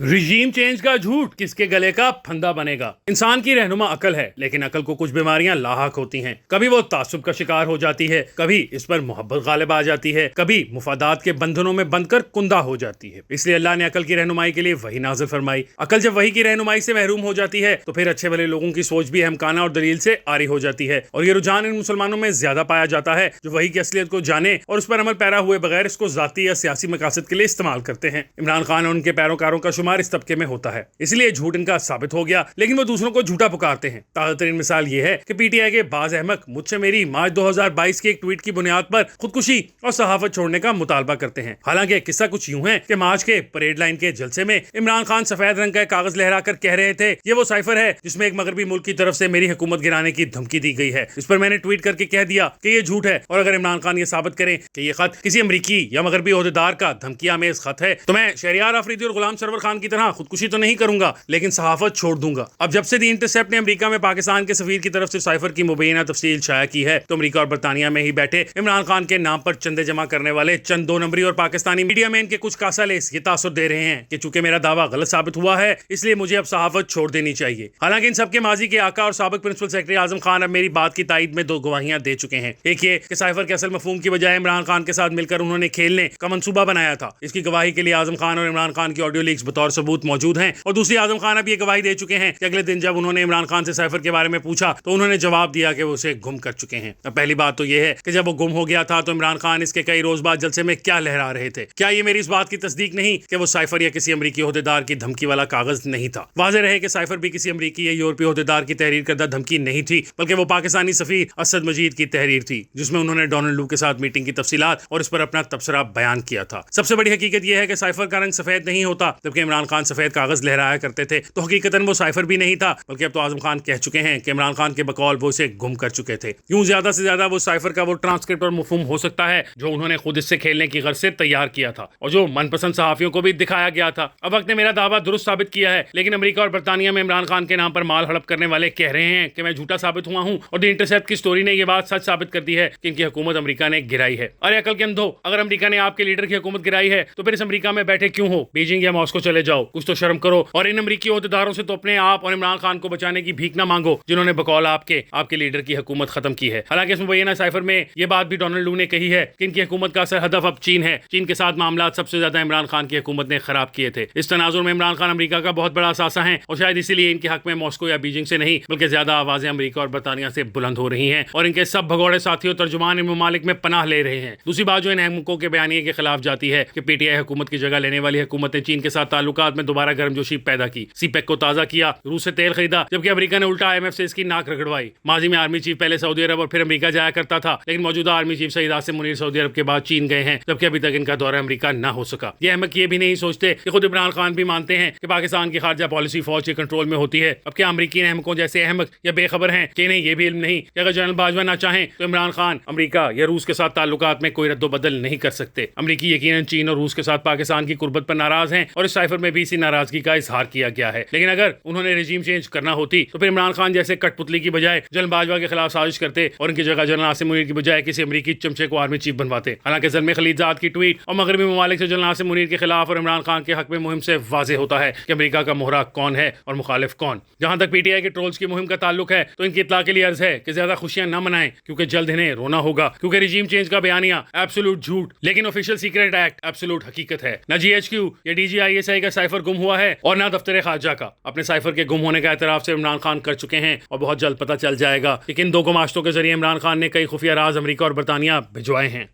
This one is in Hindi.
रिजीम चेंज का झूठ किसके गले का फंदा बनेगा। इंसान की रहनुमा अकल है, लेकिन अकल को कुछ बीमारियां लाहक होती हैं। कभी वो तासुब का शिकार हो जाती है, कभी इस पर मोहब्बत गालिब आ जाती है, कभी मुफादात के बंधनों में बंधकर कुंदा हो जाती है। इसलिए अल्लाह ने अकल की रहनुमाई के लिए वही नाज़िल फरमाई। अकल जब वही की रहनुमाई से महरूम हो जाती है तो फिर अच्छे भले लोगों की सोच भी अहमकाना और दलील से आरी हो जाती है। और ये रुझान इन मुसलमानों में ज्यादा पाया जाता है जो वही की असलियत को जाने और उस पर अमल पैरा हुए बगैर इसको जाती या सियासी मकासद के लिए इस्तेमाल करते हैं। इमरान खान और उनके पैरोकारों का शुमार इस तबके में होता है, इसलिए झूठ इनका साबित हो गया, लेकिन वो दूसरों को झूठा पुकारते हैं। ताज़ा तरीन मिसाल ये है कि पीटीआई के बाज अहमद मुझसे मेरी मार्च 2022 के एक ट्वीट की बुनियाद पर खुदकुशी और सहाफत छोड़ने का मुतालबा करते हैं। हालांकि किस्सा कुछ यूं है कि मार्च के परेड लाइन के जलसे में इमरान खान सफेद रंग का कागज लहराकर कह रहे थे, ये वो साइफर है जिसमें एक मगरबी मुल्क की तरफ से मेरी हुकूमत गिराने की धमकी दी गई है। इस पर मैंने ट्वीट करके कह दिया कि ये झूठ है, और अगर इमरान खान ये साबित करें कि ये खत किसी अमरीकी या मगरबी ओहदेदार का धमकिया में इस खत है तो मैं शहरियार अफरीदी और गुलाम सरवर खान की तरह खुदकुशी तो नहीं करूंगा, लेकिन सहाफत छोड़ दूंगा। अब जब से दी इंटरसेप्ट ने अमेरिका में पाकिस्तान के सफीर की तरफ से साइफर की मुबैना तफसील शाया की है तो अमेरिका और बरतानिया में ही बैठे इमरान खान के नाम पर चंदे जमा करने वाले चंद दो नंबरी और पाकिस्तानी मीडिया में इनके कुछ कासालेस ये तासुर दे रहे हैं कि चूंकि मेरा दावा गलत साबित हुआ है इसलिए मुझे अब सहाफत छोड़ देनी चाहिए। हालांकि इन सबके माजी के आका और साबिक प्रिंसिपल सेक्रेटरी आजम खान अब मेरी बात की तायद में दो गवाहियां दे चुके हैं। एक ये कि साइफर के असल मफहूम की बजाय इमरान खान के साथ मिलकर उन्होंने खेलने का मंसूबा बनाया था। इसकी गवाही के लिए आजम खान और इमरान खान की ऑडियो लीक्स बतौर सबूत मौजूद हैं। और दूसरी, आजम खान अब ये गवाही दे चुके हैं कि अगले दिन जब उन्होंने इमरान खान से साइफर के बारे में पूछा तो उन्होंने जवाब दिया कि वो उसे गुम कर चुके हैं। अब पहली बात तो ये है कि जब वो गुम हो गया था तो इमरान खान इसके कई रोज बाद जलसे में क्या लहरा रहे थे। क्या ये मेरी इस बात की तस्दीक नहीं कि वो साइफर या किसी अमरीकी ओहदेदार की धमकी वाला कागज नहीं था। वाज़ेह रहे कि साइफर भी किसी अमरीकी या यूरोपीय ओहदेदार की तहरीर करदा धमकी नहीं थी, बल्कि वो पाकिस्तानी सफीर असद मजीद की तहरीर थी जिसमें उन्होंने डोनाल्ड लू के साथ मीटिंग की तफसीलात और इस पर अपना तबसरा बयान किया था। सबसे बड़ी हकीकत यह है कि साइफर का रंग सफेद नहीं होता। जबकि इमरान खान सफेद कागज लहराया करते थे तो हकीकतन वो साइफर भी नहीं था, बल्कि अब तो आजम खान कह चुके हैं कि इमरान खान के बकौल वो इसे गुम कर चुके थे। यूं ज्यादा से ज्यादा वो साइफर का वो ट्रांसक्रिप्ट और मफहूम हो सकता है जो उन्होंने खुद इससे खेलने की गर्ज से तैयार किया था और जो मनपसंद सहाफियों को भी दिखाया गया था। अब वक्त ने मेरा दावा दुरुस्त साबित किया है, लेकिन अमेरिका और बरतानिया में इमरान खान के नाम पर माल हड़प करने वाले कह रहे हैं कि मैं झूठा साबित हुआ हूं और द इंटरसेप्ट की स्टोरी ने यह बात सच साबित कर दी है कि इनकी हुकूमत अमेरिका ने गिराई है। अरे अकल के अंधो, अगर अमेरिका ने आपके लीडर की हुकूमत गिराई है तो फिर इस अमेरिका में बैठे क्यों हो? बीजिंग या मॉस्को चले जाओ, कुछ तो शर्म करो। और इन अमेरिकी ओहदेदारों से तो अपने आप और इमरान खान को बचाने की भीख ना मांगो जिन्होंने बकौल आपके लीडर की हुकूमत खत्म की है। हालांकि इस मुबैना साइफर में यह बात भी डोनाल्ड लू ने कही है कि इनकी हुकूमत का असर हदफ अब चीन है। चीन के साथ मामला सबसे ज्यादा इमरान खान की हुकूमत ने खराब किए थे। इस तनाजुर में इमरान खान अमेरिका का बहुत बड़ा असासा है और शायद इसीलिए इनके हक में मॉस्को या बीजिंग से नहीं बल्कि ज्यादा आवाजें अमेरिका और बरतानिया से बुलंद हो रही हैं और इनके सब भगोड़े साथियों तर्जुमान इन ममालिक में पनाह ले रहे हैं। दूसरी बात जो इन अहमकों के बयानिए के खिलाफ जाती है कि पीटीआई हुकूमत की जगह लेने वाली हुकूमत ने चीन के साथ ताल्लुकात में दोबारा गर्मजोशी पैदा की, सीपेक को ताज़ा किया, रूस से तेल खरीदा, जबकि अमेरिका ने उल्टा IMF से इसकी नाक रगड़वाई। माजी में आर्मी चीफ पहले सऊदी अरब और फिर अमेरिका जाया करता था, लेकिन मौजूदा आर्मी चीफ सईद आसिम मुनीर सऊदी अरब के बाद चीन गए हैं, जबकि अभी तक इनका दौरा अमेरिका न हो सका। ये अहमक ये भी नहीं सोचते कि खुद इमरान खान भी मानते हैं कि पाकिस्तान की खारजा पॉलिसी फौज के कंट्रोल में होती है। अब क्या अमेरिकी अहमकों जैसे अहमक या बेखबर हैं कि इन्हें ये भी इल्म नहीं कि अगर जनरल बाजवा ना चाहें तो इमरान खान अमेरिका या रूस के साथ ताल्लुकात में कोई रद्दोबदल नहीं कर सकते। अमेरिकी यकीनन चीन और रूस के साथ पाकिस्तान की कुर्बत पर नाराज हैं और इस साइफर में भी इसी नाराजगी का इजहार किया गया है। लेकिन अगर उन्होंने रेजिम चेंज करना होती तो फिर इमरान खान जैसे कठपुतली की बजाय जनरल बाजवा के खिलाफ साजिश करते और इनकी जगह जनरल आसिम मुनीर की बजाय किसी अमेरिकी चमचे को आर्मी चीफ बनवाते। हालांकि ज़ल्मे खलीलजाद की ट्वीट और मगरबी ममालिक से जनरल आसिम मुनीर के खिलाफ और इमरान खान के हक में मुहिम से वाज़ेह होता है कि अमेरिका का मोहरा कौन है और मुखालिफ कौन। जहां तक पीटीआई के ट्रोल्स की मुहिम का ताल्लुक है तो इनकी इत्तला के लिए अर्ज है कि ज्यादा खुशियां न मनाएं क्योंकि जल्द इन्हें रोना होगा, क्योंकि रिजीम चेंज का बयानिया एब्सोल्यूट झूठ लेकिन ऑफिशियल सीक्रेट एक्ट एब्सोल्यूट हकीकत है। न GHQ या DGISI का साइफर गुम हुआ है और न दफ्तर खारजा का। अपने साइफर के गुम होने का एतराफ से इमरान खान कर चुके हैं और बहुत जल्द पता चल जाएगा कि किन दो गुमाश्तों के जरिए इमरान खान ने कई खुफिया राज अमेरिका और बरतानिया भिजवाए हैं।